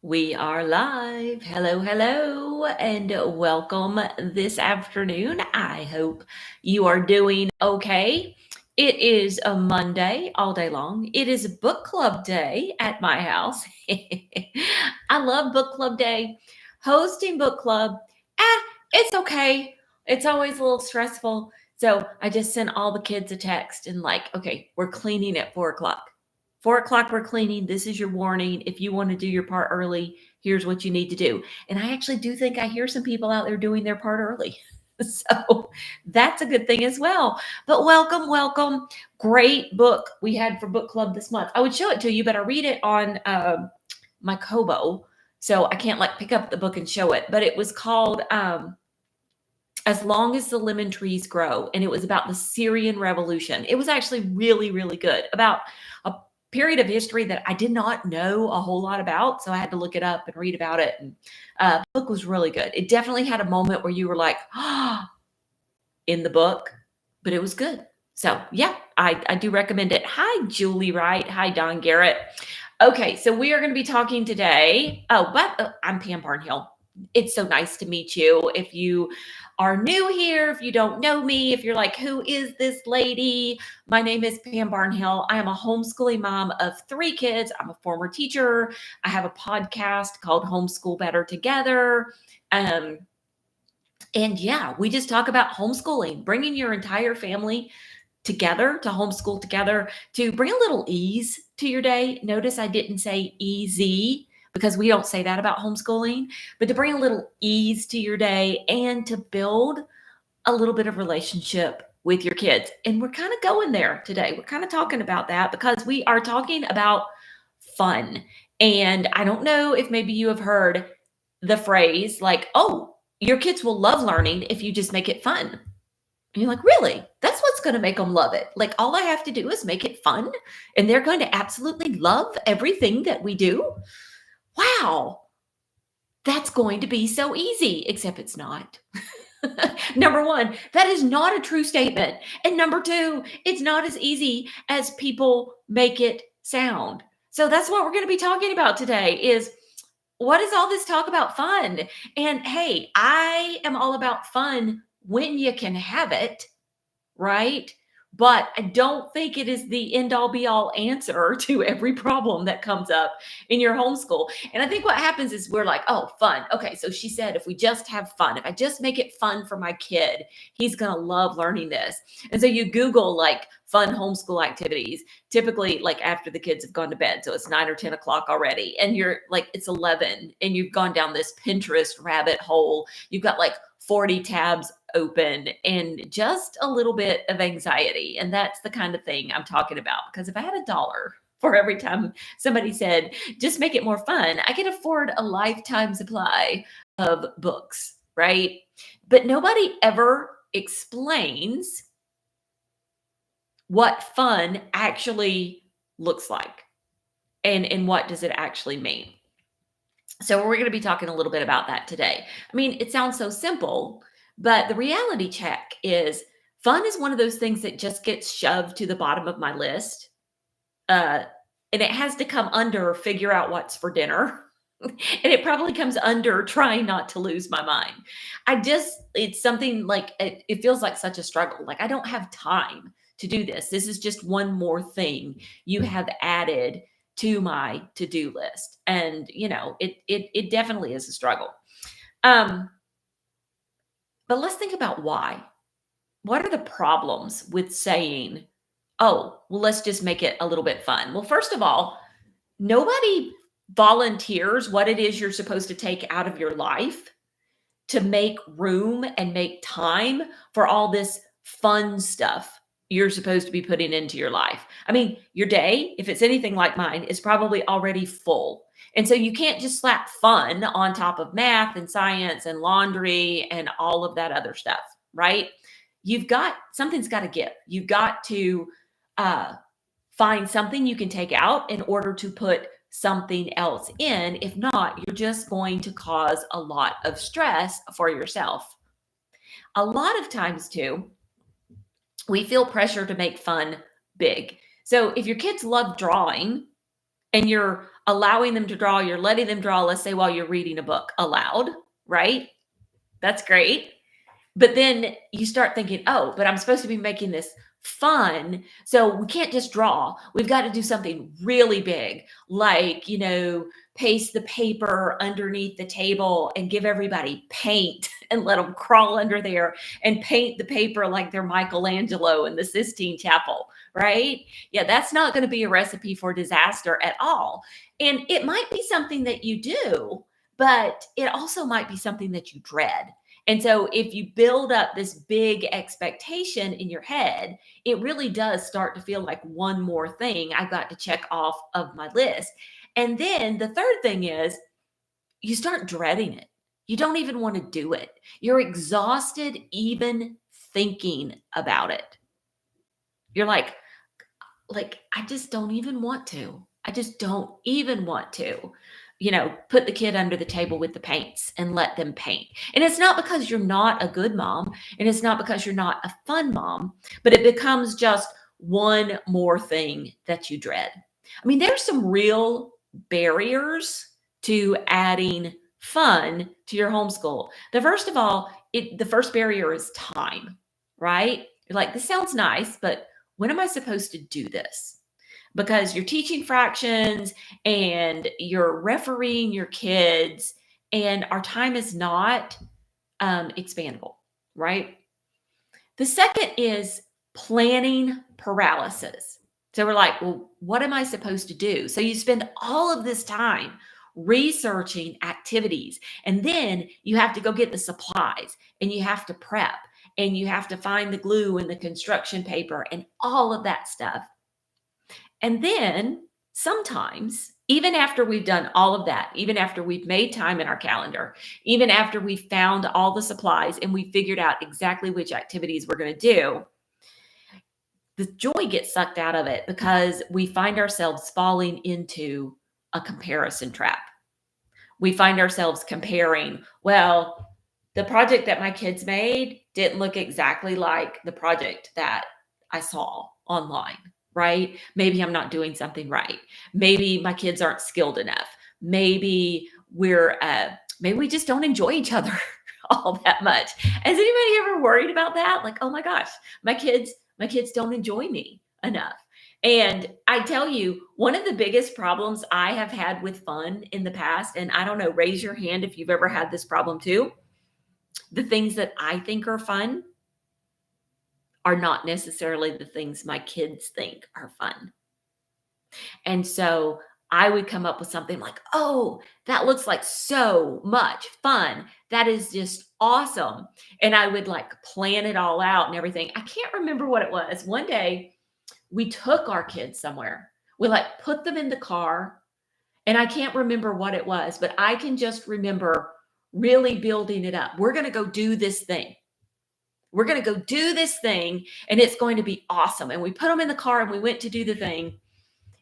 We are live. Hello, hello, and welcome this afternoon. I hope you are doing okay. It is a Monday all day long. It is book club day at my house. I love book club day. Hosting book club, it's okay. It's always a little stressful. So I just sent all the kids a text and, like, okay, we're cleaning at 4 o'clock. 4 o'clock, we're cleaning. This is your warning. If you want to do your part early, here's what you need to do. And I actually do think I hear some people out there doing their part early. So that's a good thing as well. But welcome, welcome. Great book we had for book club this month. I would show it to you, but I read it on my Kobo. So I can't like pick up the book and show it. But it was called As Long as the Lemon Trees Grow. And it was about the Syrian Revolution. It was actually really, really good, about a period of history that I did not know a whole lot about. So I had to look it up and read about it. And the book was really good. It definitely had a moment where you were like, ah, in the book, but it was good. So yeah, I do recommend it. Hi, Julie Wright. Hi, Don Garrett. Okay, so we are going to be talking today. I'm Pam Barnhill. It's so nice to meet you. If you are new here, if you don't know me, if you're like, who is this lady? My name is Pam Barnhill. I am a homeschooling mom of 3 kids. I'm a former teacher. I have a podcast called Homeschool Better Together. And yeah, we just talk about homeschooling, bringing your entire family together to homeschool together, to bring a little ease to your day. Notice I didn't say easy because we don't say that about homeschooling, but to bring a little ease to your day and to build a little bit of relationship with your kids. And we're kind of going there today. We're kind of talking about that because we are talking about fun. And I don't know if maybe you have heard the phrase like, oh, your kids will love learning if you just make it fun. And you're like, really? That's what's going to make them love it. Like, all I have to do is make it fun, and they're going to absolutely love everything that we do. Wow, that's going to be so easy, except it's not. Number one, that is not a true statement. And number two, it's not as easy as people make it sound. So that's what we're going to be talking about today is, what is all this talk about fun? And hey, I am all about fun when you can have it, right? But I don't think it is the end all be all answer to every problem that comes up in your homeschool. And I think what happens is we're like, oh, fun. Okay, so she said if we just have fun, if I just make it fun for my kid, he's going to love learning this. And so you Google like fun homeschool activities, typically like after the kids have gone to bed. So it's 9 or 10 o'clock already. And you're like, it's 11 and you've gone down this Pinterest rabbit hole. You've got like 40 tabs open and just a little bit of anxiety. And that's the kind of thing I'm talking about. Because if I had $1 for every time somebody said, just make it more fun, I could afford a lifetime supply of books, right? But nobody ever explains what fun actually looks like and what does it actually mean. So we're going to be talking a little bit about that today. I mean, it sounds so simple, but the reality check is fun is one of those things that just gets shoved to the bottom of my list. Uh, and it has to come under figure out what's for dinner. And it probably comes under trying not to lose my mind. It's something like, it feels like such a struggle. Like, I don't have time to do this. This is just one more thing you have added to my to-do list. And, it definitely is a struggle. But let's think about why. What are the problems with saying, oh, well, let's just make it a little bit fun? Well, first of all, nobody volunteers what it is you're supposed to take out of your life to make room and make time for all this fun stuff you're supposed to be putting into your life. I mean, your day, if it's anything like mine, is probably already full. And so you can't just slap fun on top of math and science and laundry and all of that other stuff, right? Something's got to give. You've got to find something you can take out in order to put something else in. If not, you're just going to cause a lot of stress for yourself. A lot of times, too, we feel pressure to make fun big. So if your kids love drawing, and you're allowing them to draw, you're letting them draw, let's say while you're reading a book aloud, right? That's great. But then you start thinking, oh, but I'm supposed to be making this fun. So we can't just draw. We've got to do something really big, like, paste the paper underneath the table and give everybody paint and let them crawl under there and paint the paper like they're Michelangelo in the Sistine Chapel, right? Yeah, that's not going to be a recipe for disaster at all. And it might be something that you do, but it also might be something that you dread. And so if you build up this big expectation in your head, it really does start to feel like one more thing I've got to check off of my list. And then the third thing is you start dreading it. You don't even want to do it. You're exhausted even thinking about it. You're like I just don't even want to. I just don't even want to, put the kid under the table with the paints and let them paint. And it's not because you're not a good mom, and it's not because you're not a fun mom, but it becomes just one more thing that you dread. I mean, there's some real barriers to adding fun to your homeschool. The first barrier is time, right? You're like, this sounds nice, but when am I supposed to do this? Because you're teaching fractions and you're refereeing your kids, and our time is not expandable, right? The second is planning paralysis. So we're like, well, what am I supposed to do? So you spend all of this time researching activities, and then you have to go get the supplies, and you have to prep, and you have to find the glue and the construction paper and all of that stuff. And then sometimes, even after we've done all of that, even after we've made time in our calendar, even after we found all the supplies and we figured out exactly which activities we're going to do, the joy gets sucked out of it because we find ourselves falling into a comparison trap. We find ourselves comparing, well, the project that my kids made didn't look exactly like the project that I saw online, right? Maybe I'm not doing something right. Maybe my kids aren't skilled enough. Maybe we just don't enjoy each other all that much. Has anybody ever worried about that? Like, oh my gosh, my kids don't enjoy me enough. And I tell you, one of the biggest problems I have had with fun in the past, and I don't know, raise your hand if you've ever had this problem too. The things that I think are fun are not necessarily the things my kids think are fun. And so I would come up with something like, oh, that looks like so much fun. That is just awesome. And I would like plan it all out and everything. I can't remember what it was. One day we took our kids somewhere. We like put them in the car, and I can't remember what it was, but I can just remember really building it up. We're going to go do this thing. We're going to go do this thing, and it's going to be awesome. And we put them in the car and we went to do the thing.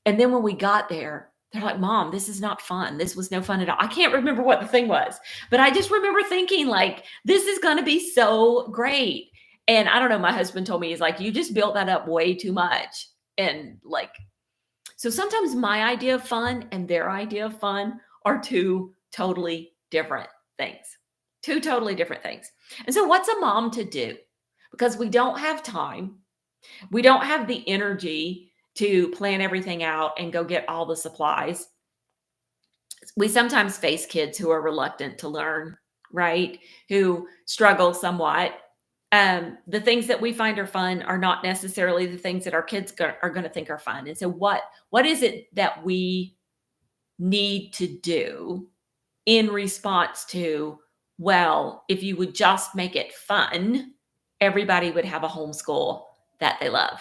And then when we got there, they're like, Mom, this is not fun. This was no fun at all. I can't remember what the thing was, but I just remember thinking like, this is going to be so great. And I don't know, my husband told me, he's like, you just built that up way too much. And like, so sometimes my idea of fun and their idea of fun are two totally different things. Two totally different things. And so what's a mom to do? Because we don't have time. We don't have the energy to plan everything out and go get all the supplies. We sometimes face kids who are reluctant to learn, right? Who struggle somewhat. The things that we find are fun are not necessarily the things that our kids are going to think are fun. And so what is it that we need to do in response to, well, if you would just make it fun, everybody would have a homeschool that they love?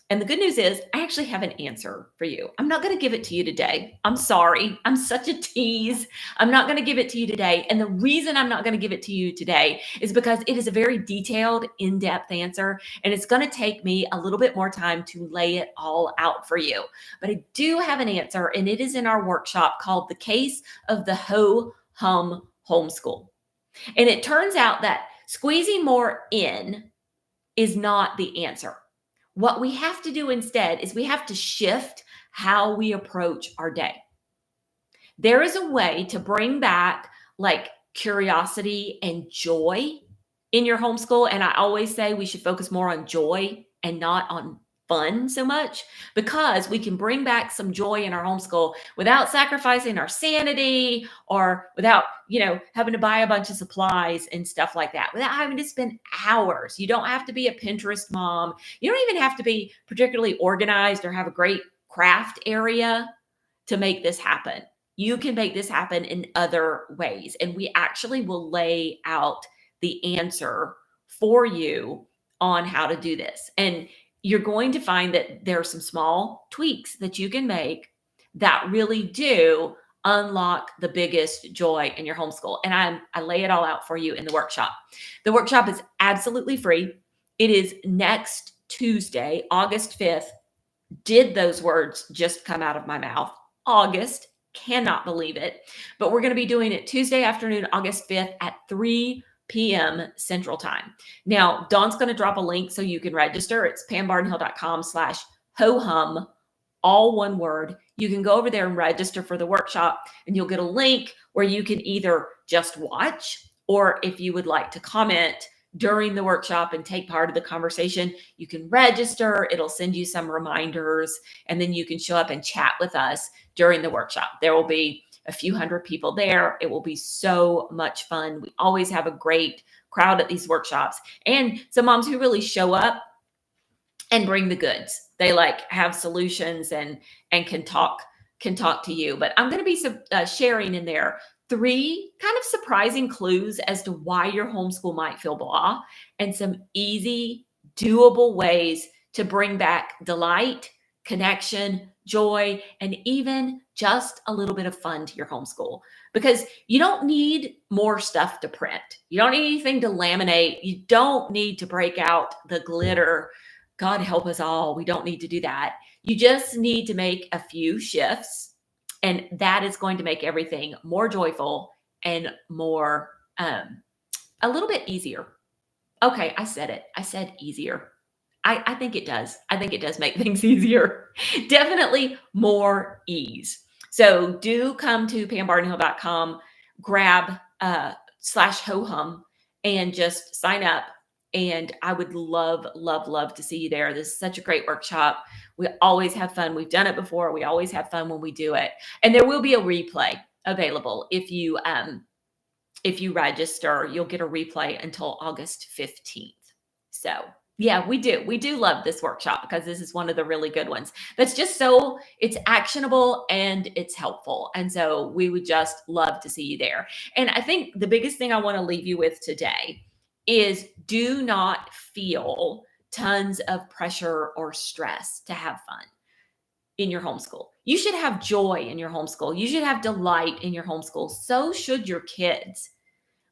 And the good news is, I actually have an answer for you. I'm not going to give it to you today. I'm sorry. I'm such a tease. I'm not going to give it to you today. And the reason I'm not going to give it to you today is because it is a very detailed, in-depth answer. And it's going to take me a little bit more time to lay it all out for you. But I do have an answer, and it is in our workshop called The Case of the Ho-Hum Homeschool. And it turns out that squeezing more in is not the answer. What we have to do instead is we have to shift how we approach our day. There is a way to bring back like curiosity and joy in your homeschool. And I always say we should focus more on joy and not on fun so much, because we can bring back some joy in our homeschool without sacrificing our sanity, or without, having to buy a bunch of supplies and stuff like that, without having to spend hours. You don't have to be a Pinterest mom. You don't even have to be particularly organized or have a great craft area to make this happen. You can make this happen in other ways. And we actually will lay out the answer for you on how to do this. And you're going to find that there are some small tweaks that you can make that really do unlock the biggest joy in your homeschool. And I lay it all out for you in the workshop. The workshop is absolutely free. It is next Tuesday, August 5th. Did those words just come out of my mouth? August. Cannot believe it. But we're going to be doing it Tuesday afternoon, August 5th at 3 p.m. Central Time. Now, Dawn's going to drop a link so you can register. It's pambardenhill.com/ho-hum, all one word. You can go over there and register for the workshop, and you'll get a link where you can either just watch, or if you would like to comment during the workshop and take part of the conversation, you can register. It'll send you some reminders, and then you can show up and chat with us during the workshop. There will be a few hundred people there. It will be so much fun. We always have a great crowd at these workshops, and some moms who really show up and bring the goods. They have solutions and can talk to you. But I'm going to be sharing in there 3 kind of surprising clues as to why your homeschool might feel blah, and some easy, doable ways to bring back delight, connection, joy, and even just a little bit of fun to your homeschool. Because you don't need more stuff to print. You don't need anything to laminate. You don't need to break out the glitter. God help us all. We don't need to do that. You just need to make a few shifts, and that is going to make everything more joyful and more, a little bit easier. Okay, I said it. I said easier. I think it does. I think it does make things easier. Definitely more ease. So do come to pambardenhill.com, grab /ho-hum, and just sign up. And I would love, love, love to see you there. This is such a great workshop. We always have fun. We've done it before. We always have fun when we do it. And there will be a replay available. If you register, you'll get a replay until August 15th. So yeah, we do love this workshop, because this is one of the really good ones. That's just it's actionable and it's helpful. And so we would just love to see you there. And I think the biggest thing I want to leave you with today is, do not feel tons of pressure or stress to have fun in your homeschool. You should have joy in your homeschool. You should have delight in your homeschool. So should your kids.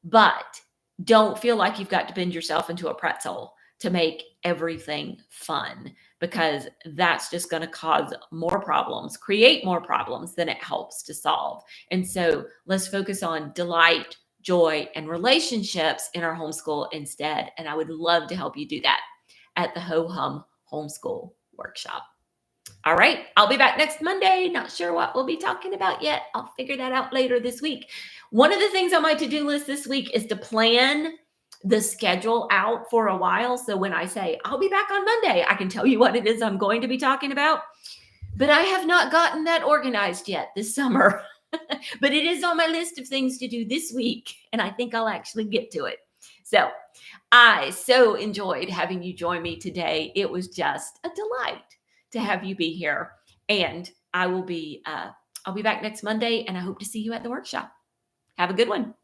But don't feel like you've got to bend yourself into a pretzel to make everything fun, because that's just going to cause more problems, create more problems than it helps to solve. And so let's focus on delight, joy, and relationships in our homeschool instead. And I would love to help you do that at the Ho-Hum Homeschool Workshop. All right, I'll be back next Monday. Not sure what we'll be talking about yet. I'll figure that out later this week. One of the things on my to-do list this week is to plan the schedule out for a while. So when I say I'll be back on Monday, I can tell you what it is I'm going to be talking about. But I have not gotten that organized yet this summer. But it is on my list of things to do this week, and I think I'll actually get to it. So I so enjoyed having you join me today. It was just a delight to have you be here. And I'll be back next Monday, and I hope to see you at the workshop. Have a good one.